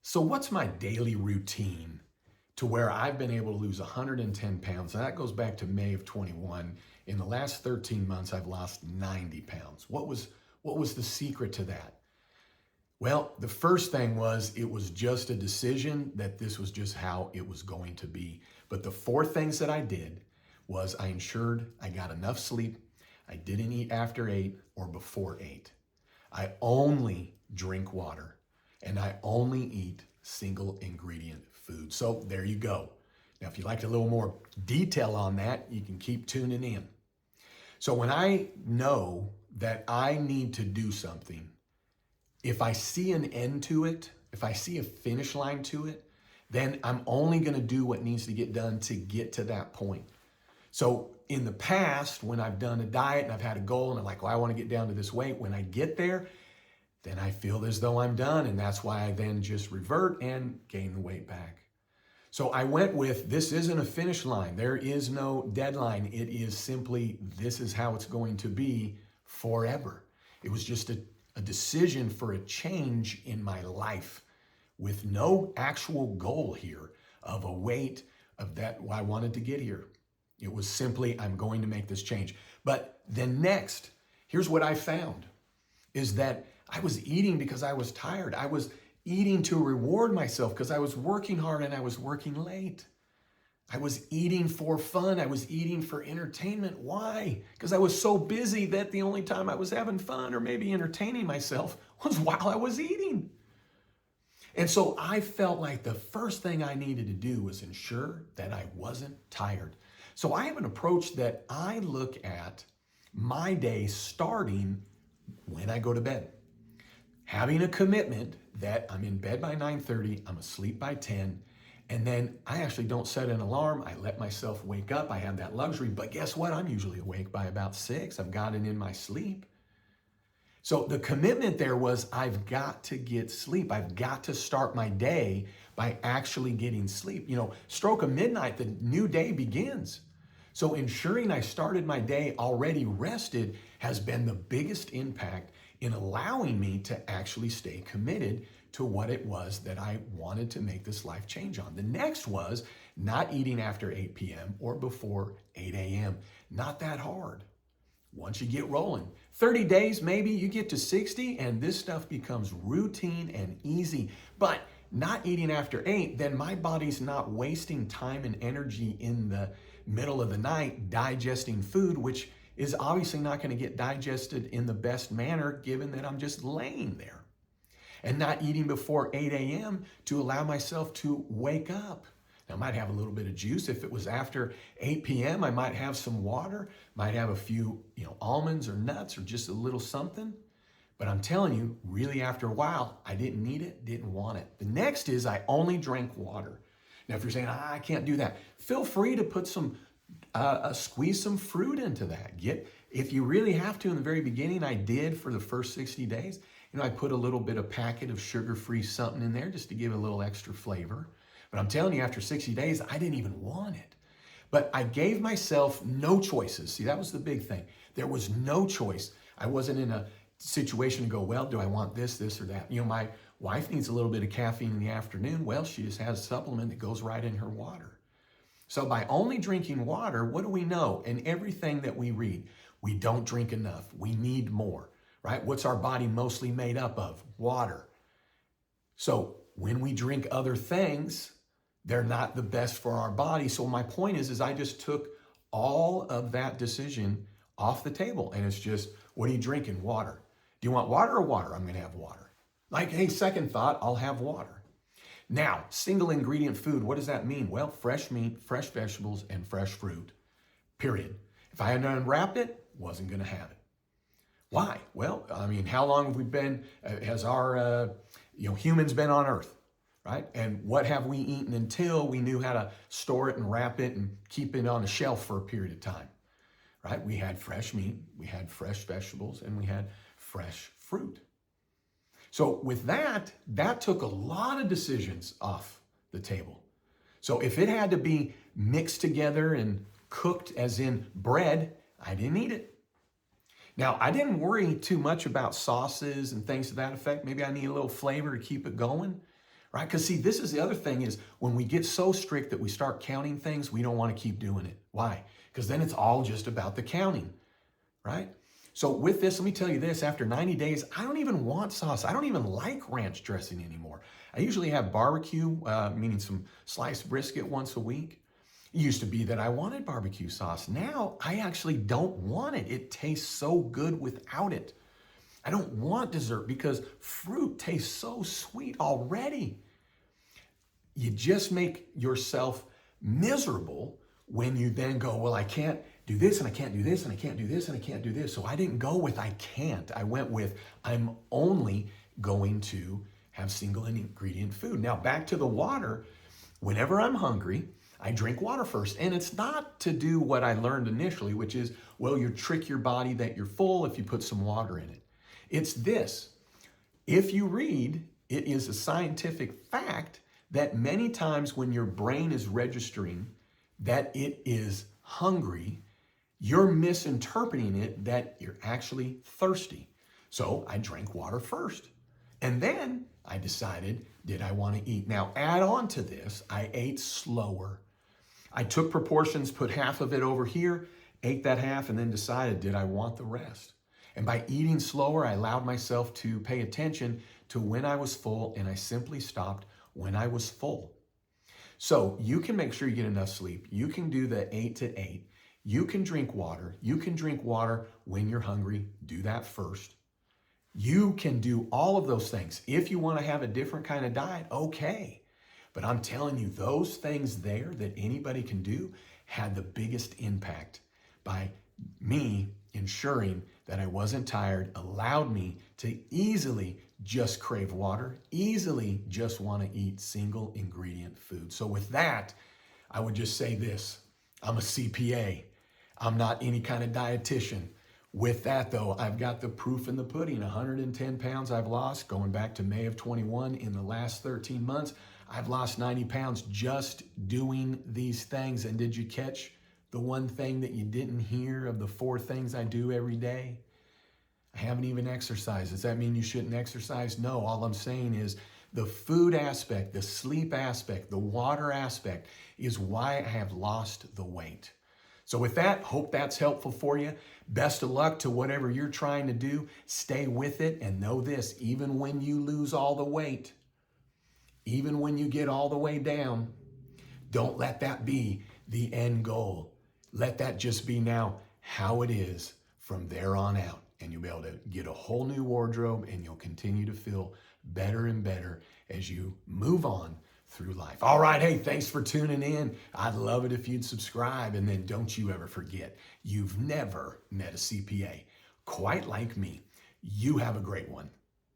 So, what's my daily routine to where I've been able to lose 110 pounds? And that goes back to May of 21. In the last 13 months, I've lost 90 pounds. What was the secret to that? Well, the first thing was it was just a decision that this was just how it was going to be. But the four things that I did was I ensured I got enough sleep. I didn't eat after 8 or before 8. I only drink water and I only eat single ingredient food. So there you go. Now, if you'd like a little more detail on that, you can keep tuning in. So when I know that I need to do something, if I see an end to it, if I see a finish line to it, then I'm only going to do what needs to get done to get to that point. So in the past, when I've done a diet and I've had a goal and I'm like, well, I want to get down to this weight, when I get there, then I feel as though I'm done. And that's why I then just revert and gain the weight back. So I went with, this isn't a finish line. There is no deadline. It is simply, this is how it's going to be forever. It was just a decision for a change in my life with no actual goal here of a weight of that I wanted to get here. It was simply, I'm going to make this change. But then next, here's what I found, is that I was eating because I was tired. I was eating to reward myself because I was working hard and I was working late. I was eating for fun. I was eating for entertainment. Why? Because I was so busy that the only time I was having fun or maybe entertaining myself was while I was eating. And so I felt like the first thing I needed to do was ensure that I wasn't tired. So I have an approach that I look at my day starting when I go to bed. Having a commitment that I'm in bed by 9:30, I'm asleep by 10, and then I actually don't set an alarm. I let myself wake up. I have that luxury, but guess what? I'm usually awake by about 6. I've got it in my sleep. So the commitment there was I've got to get sleep. I've got to start my day by actually getting sleep. Stroke of midnight, the new day begins. So ensuring I started my day already rested has been the biggest impact in allowing me to actually stay committed to what it was that I wanted to make this life change on. The next was not eating after 8 p.m. or before 8 a.m. Not that hard. Once you get rolling, 30 days, maybe you get to 60 and this stuff becomes routine and easy. But not eating after 8, then my body's not wasting time and energy in the middle of the night digesting food, which is obviously not going to get digested in the best manner given that I'm just laying there. And not eating before 8 a.m. to allow myself to wake up. Now, I might have a little bit of juice. If it was after 8 p.m., I might have some water, might have a few, almonds or nuts or just a little something. But I'm telling you, really after a while, I didn't need it, didn't want it. The next is I only drank water. Now, if you're saying, I can't do that, feel free to put squeeze some fruit into that. If you really have to in the very beginning, I did for the first 60 days. I put a little bit of packet of sugar-free something in there just to give it a little extra flavor. But I'm telling you, after 60 days, I didn't even want it. But I gave myself no choices. See, that was the big thing. There was no choice. I wasn't in a situation to go, well, do I want this or that? My wife needs a little bit of caffeine in the afternoon. Well, she just has a supplement that goes right in her water. So by only drinking water, what do we know? In everything that we read, we don't drink enough. We need more, right? What's our body mostly made up of? Water. So when we drink other things, they're not the best for our body. So my point is I just took all of that decision off the table. And it's just, what are you drinking? Water. Do you want water or water? I'm going to have water. Like, hey, second thought, I'll have water. Now, single ingredient food, what does that mean? Well, fresh meat, fresh vegetables, and fresh fruit, period. If I hadn't unwrapped it, wasn't going to have it. Why? Well, how long have we been, has our, humans been on Earth, right? And what have we eaten until we knew how to store it and wrap it and keep it on a shelf for a period of time, right? We had fresh meat, we had fresh vegetables, and we had fresh fruit. So with that took a lot of decisions off the table. So if it had to be mixed together and cooked as in bread, I didn't eat it. Now, I didn't worry too much about sauces and things to that effect. Maybe I need a little flavor to keep it going, right? Because see, this is the other thing is when we get so strict that we start counting things, we don't want to keep doing it. Why? Because then it's all just about the counting, right? So with this, let me tell you this, after 90 days, I don't even want sauce. I don't even like ranch dressing anymore. I usually have barbecue, meaning some sliced brisket once a week. It used to be that I wanted barbecue sauce. Now I actually don't want it. It tastes so good without it. I don't want dessert because fruit tastes so sweet already. You just make yourself miserable when you then go, well, I can't do this and I can't do this and I can't do this and I can't do this. So I didn't go with I can't. I went with I'm only going to have single ingredient food. Now back to the water. Whenever I'm hungry, I drink water first. And it's not to do what I learned initially, which is, well, you trick your body that you're full if you put some water in it. It's this. If you read, it is a scientific fact that many times when your brain is registering that it is hungry, you're misinterpreting it that you're actually thirsty. So I drank water first. And then I decided, did I want to eat? Now, add on to this, I ate slower. I took proportions, put half of it over here, ate that half, and then decided, did I want the rest? And by eating slower, I allowed myself to pay attention to when I was full, and I simply stopped when I was full. So you can make sure you get enough sleep. You can do the 8 to 8. You can drink water. You can drink water when you're hungry. Do that first. You can do all of those things. If you want to have a different kind of diet, okay. But I'm telling you, those things there that anybody can do had the biggest impact by me ensuring that I wasn't tired, allowed me to easily just crave water, easily just want to eat single ingredient food. So with that, I would just say this, I'm a CPA. I'm not any kind of dietitian. With that though, I've got the proof in the pudding. 110 pounds I've lost going back to May of 21. In the last 13 months, I've lost 90 pounds just doing these things. And did you catch the one thing that you didn't hear of the 4 things I do every day? I haven't even exercised. Does that mean you shouldn't exercise? No, all I'm saying is the food aspect, the sleep aspect, the water aspect is why I have lost the weight. So with that, hope that's helpful for you. Best of luck to whatever you're trying to do. Stay with it and know this, even when you lose all the weight, even when you get all the way down, don't let that be the end goal. Let that just be now how it is from there on out. And you'll be able to get a whole new wardrobe and you'll continue to feel better and better as you move on through life. All right, hey, thanks for tuning in. I'd love it if you'd subscribe. And then don't you ever forget, you've never met a CPA quite like me. You have a great one.